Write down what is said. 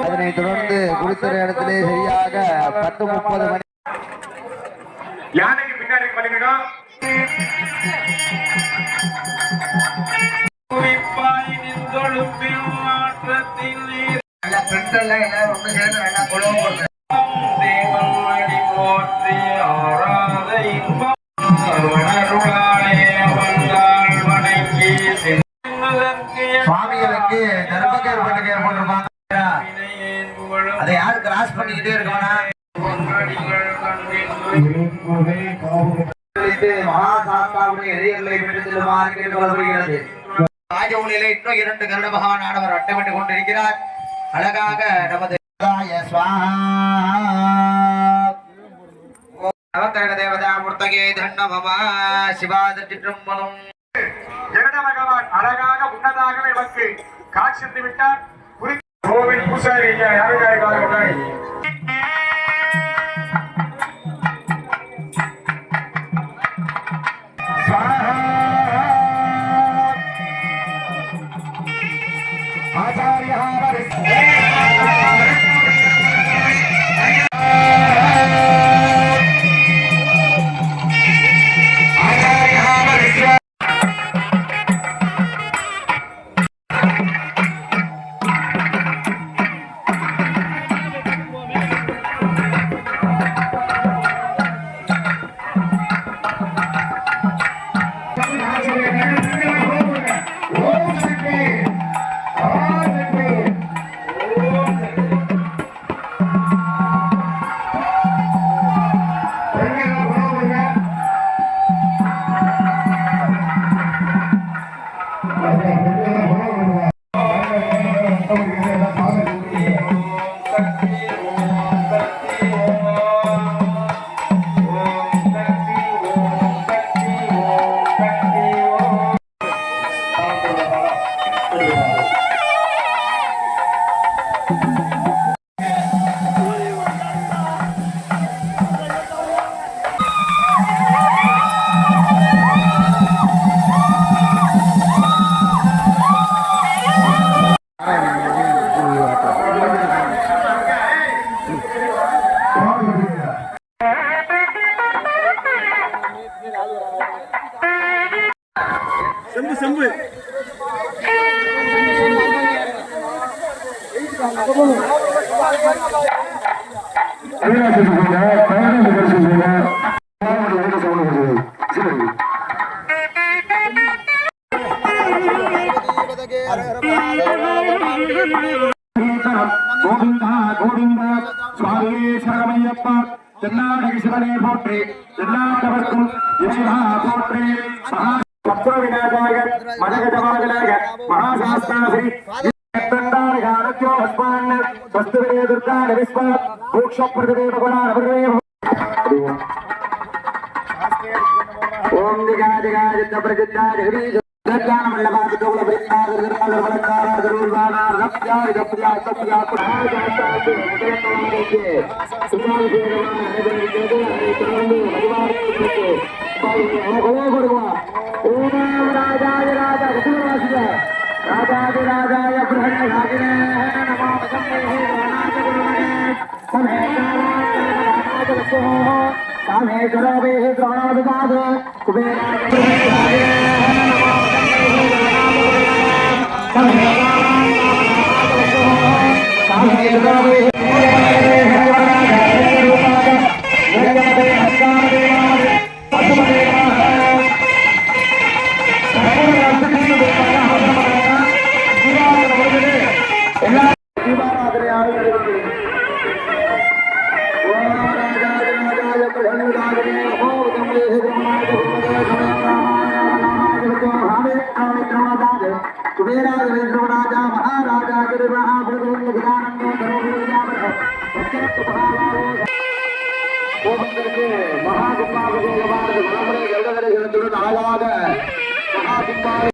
அதனைத் தொடர்ந்து குறித்த இடத்திலே சரியாக 10:30 மணி யானைக்கு பின்னாடி பலிமிடம் சுவாமிகளுக்கு தர்மகர் பட்டுக்கு ஏற்பட்டிருப்பாங்க. அதை யாரு கிராஸ் பண்ணிக்கிட்டே இருக்கா மகாசாஸ்தாவுடைய எதிரிகளை பெற்று செல்லுமாறு கேட்டுக்கொள்ளப்படுகிறது. ராஜவுளிலே இன்னும் 2 கருட பகவானானவர் வட்டமிட்டுக் கொண்டிருக்கிறார். அழகாக நமது நவக்கிரக தேவதா முர்த்தகே தன்னமமா சிவாத சிற்றம்பலம். ஜெகத பகவான் அழகாக உன்னதாகவே நமக்கு காட்சி விட்டார். கோவில் பூசாரி யாருக்காக செம்பு கோவிந்தா கோவிந்தா சுவாமியே சரணமையப்பா. தென்னாடக சிவனே போற்றி, தென்னாட்டவர்க்கும் இறைவா போற்றி. சத்ரு விநாயகாய மதகஜவாகனாய மகாசாஸ்தாசி ஓம் திகாதிகாஜ பிரஜித்தா ஜெகதீஷ ராஜாதிராஜாய பிரகணாகினே காமேஸ்வரவே திரோணாதிபாத राजा महाराजा महाकुंभार